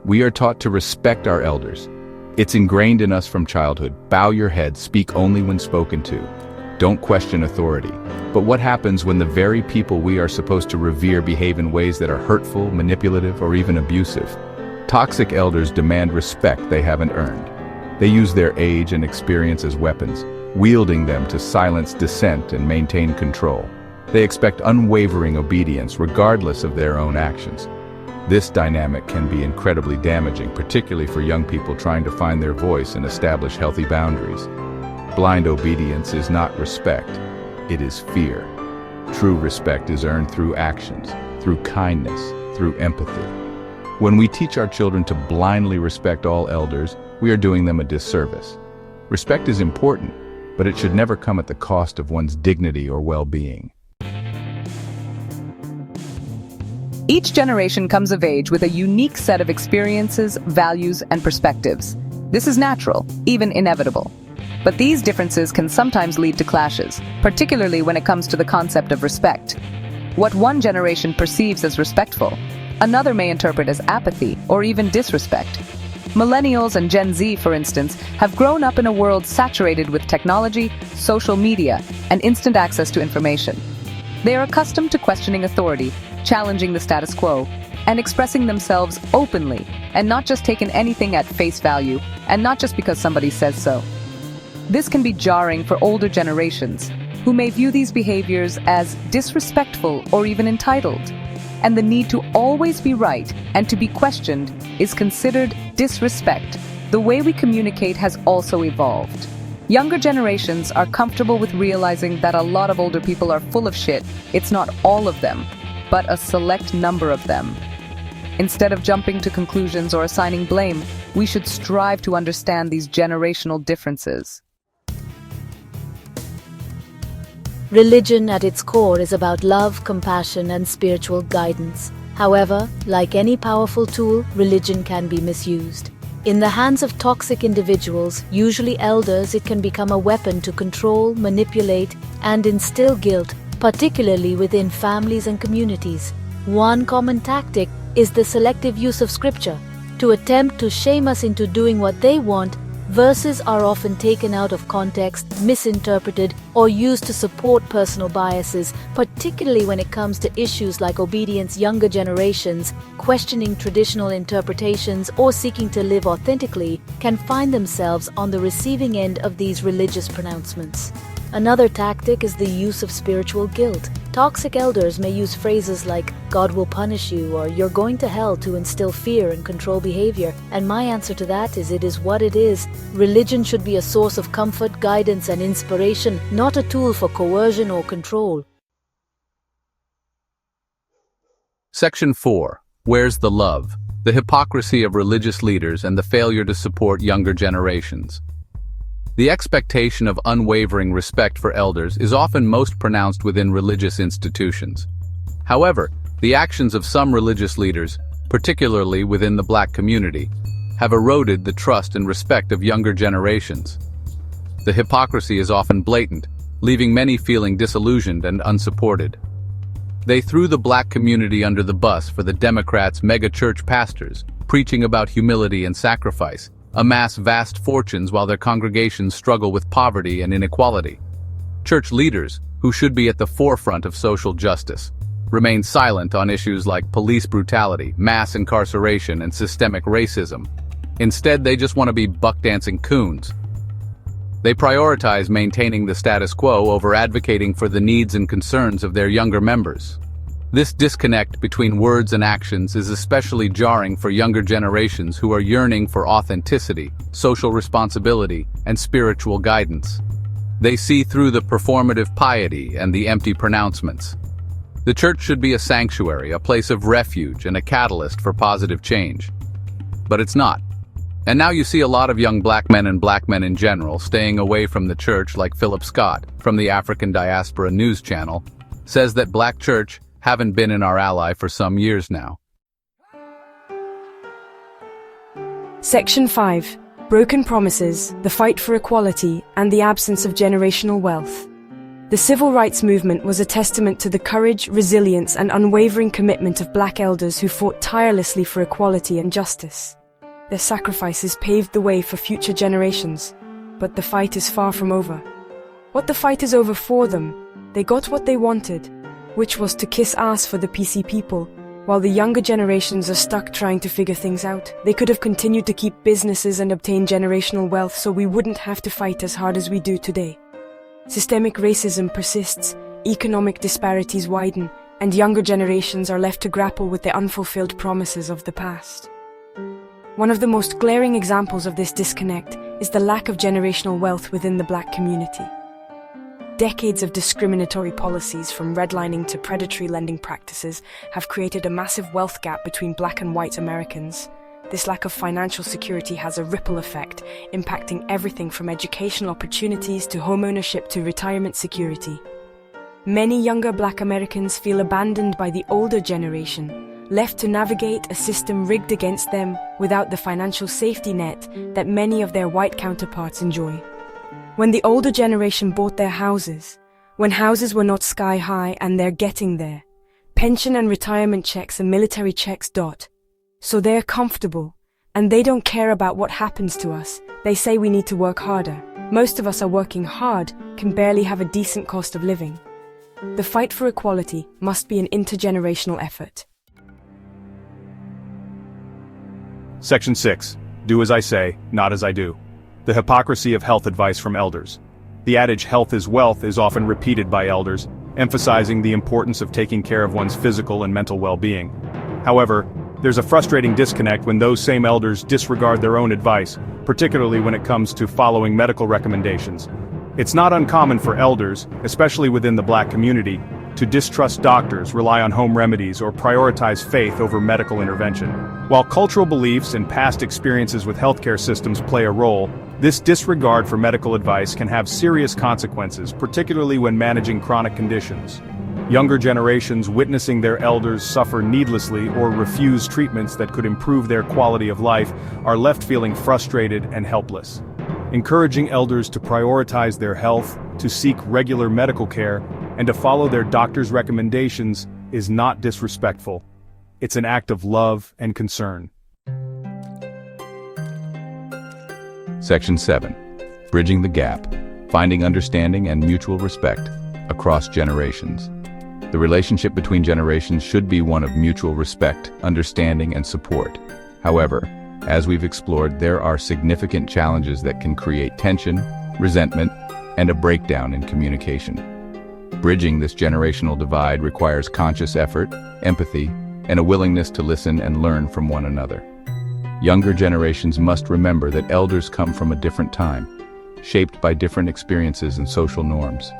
We are taught to respect our elders. It's ingrained in us from childhood. Bow your head, speak only when spoken to. Don't question authority. But what happens when the very people we are supposed to revere behave in ways that are hurtful, manipulative, or even abusive? Toxic elders demand respect they haven't earned. They use their age and experience as weapons, wielding them to silence dissent and maintain control. They expect unwavering obedience regardless of their own actions. This dynamic can be incredibly damaging, particularly for young people trying to find their voice and establish healthy boundaries. Blind obedience is not respect, it is fear. True respect is earned through actions, through kindness, through empathy. When we teach our children to blindly respect all elders, we are doing them a disservice. Respect is important, but it should never come at the cost of one's dignity or well-being. Each generation comes of age with a unique set of experiences, values, and perspectives. This is natural, even inevitable. But these differences can sometimes lead to clashes, particularly when it comes to the concept of respect. What one generation perceives as respectful, another may interpret as apathy or even disrespect. Millennials and Gen Z, for instance, have grown up in a world saturated with technology, social media, and instant access to information. They are accustomed to questioning authority, challenging the status quo, and expressing themselves openly, and not just taking anything at face value, and not just because somebody says so. This can be jarring for older generations, who may view these behaviors as disrespectful or even entitled. And the need to always be right and to be questioned is considered disrespect. The way we communicate has also evolved. Younger generations are comfortable with realizing that a lot of older people are full of shit. It's not all of them, but a select number of them. Instead of jumping to conclusions or assigning blame, we should strive to understand these generational differences. Religion at its core is about love, compassion, and spiritual guidance. However, like any powerful tool, religion can be misused. In the hands of toxic individuals, usually elders, it can become a weapon to control, manipulate, and instill guilt, particularly within families and communities. One common tactic is the selective use of scripture. To attempt to shame us into doing what they want, verses are often taken out of context, misinterpreted, or used to support personal biases, particularly when it comes to issues like obedience. Younger generations, questioning traditional interpretations or seeking to live authentically, can find themselves on the receiving end of these religious pronouncements. Another tactic is the use of spiritual guilt. Toxic elders may use phrases like, "God will punish you," or "you're going to hell," to instill fear and control behavior. And my answer to that is, it is what it is. Religion should be a source of comfort, guidance, and inspiration, not a tool for coercion or control. Section 4. Where's the love? The hypocrisy of religious leaders and the failure to support younger generations. The expectation of unwavering respect for elders is often most pronounced within religious institutions. However, the actions of some religious leaders, particularly within the Black community, have eroded the trust and respect of younger generations. The hypocrisy is often blatant, leaving many feeling disillusioned and unsupported. They threw the Black community under the bus for the Democrats' mega-church pastors, preaching about humility and sacrifice, amass vast fortunes while their congregations struggle with poverty and inequality. Church leaders, who should be at the forefront of social justice, remain silent on issues like police brutality, mass incarceration, and systemic racism. Instead, they just want to be buck-dancing coons. They prioritize maintaining the status quo over advocating for the needs and concerns of their younger members. This disconnect between words and actions is especially jarring for younger generations who are yearning for authenticity, social responsibility, and spiritual guidance. They see through the performative piety and the empty pronouncements. The church should be a sanctuary, a place of refuge, and a catalyst for positive change. But it's not. And now you see a lot of young black men and black men in general staying away from the church, like Philip Scott from the African Diaspora News Channel says that black church haven't been in our ally for some years now. Section 5. Broken promises, the fight for equality, and the absence of generational wealth. The civil rights movement was a testament to the courage, resilience, and unwavering commitment of black elders who fought tirelessly for equality and justice. Their sacrifices paved the way for future generations, but the fight is far from over. What the fight is over for them, they got what they wanted, which was to kiss ass for the PC people, while the younger generations are stuck trying to figure things out. They could have continued to keep businesses and obtain generational wealth so we wouldn't have to fight as hard as we do today. Systemic racism persists, economic disparities widen, and younger generations are left to grapple with the unfulfilled promises of the past. One of the most glaring examples of this disconnect is the lack of generational wealth within the Black community. Decades of discriminatory policies, from redlining to predatory lending practices, have created a massive wealth gap between Black and white Americans. This lack of financial security has a ripple effect, impacting everything from educational opportunities to homeownership to retirement security. Many younger Black Americans feel abandoned by the older generation, left to navigate a system rigged against them without the financial safety net that many of their white counterparts enjoy. When the older generation bought their houses, when houses were not sky high and they're getting there, pension and retirement checks and military checks dot. So they're comfortable, and they don't care about what happens to us. They say we need to work harder. Most of us are working hard, can barely have a decent cost of living. The fight for equality must be an intergenerational effort. Section 6. Do as I say, not as I do. The hypocrisy of health advice from elders. The adage health is wealth is often repeated by elders, emphasizing the importance of taking care of one's physical and mental well-being. However, there's a frustrating disconnect when those same elders disregard their own advice, particularly when it comes to following medical recommendations. It's not uncommon for elders, especially within the Black community, to distrust doctors, rely on home remedies, or prioritize faith over medical intervention. While cultural beliefs and past experiences with healthcare systems play a role, this disregard for medical advice can have serious consequences, particularly when managing chronic conditions. Younger generations witnessing their elders suffer needlessly or refuse treatments that could improve their quality of life are left feeling frustrated and helpless. Encouraging elders to prioritize their health, to seek regular medical care, and to follow their doctor's recommendations is not disrespectful. It's an act of love and concern. Section 7. Bridging the gap, finding understanding and mutual respect across generations. The relationship between generations should be one of mutual respect, understanding, and support. However, as we've explored, there are significant challenges that can create tension, resentment, and a breakdown in communication. Bridging this generational divide requires conscious effort, empathy, and a willingness to listen and learn from one another. Younger generations must remember that elders come from a different time, shaped by different experiences and social norms.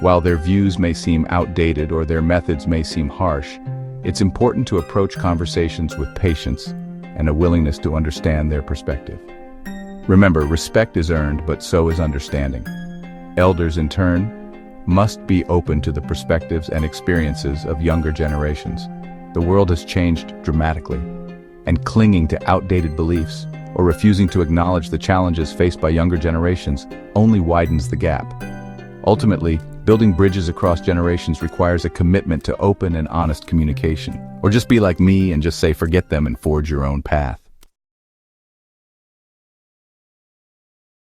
While their views may seem outdated or their methods may seem harsh, it's important to approach conversations with patience and a willingness to understand their perspective. Remember, respect is earned, but so is understanding. Elders, in turn, must be open to the perspectives and experiences of younger generations. The world has changed dramatically, and clinging to outdated beliefs or refusing to acknowledge the challenges faced by younger generations only widens the gap. Ultimately, building bridges across generations requires a commitment to open and honest communication. Or just be like me and just say forget them and forge your own path.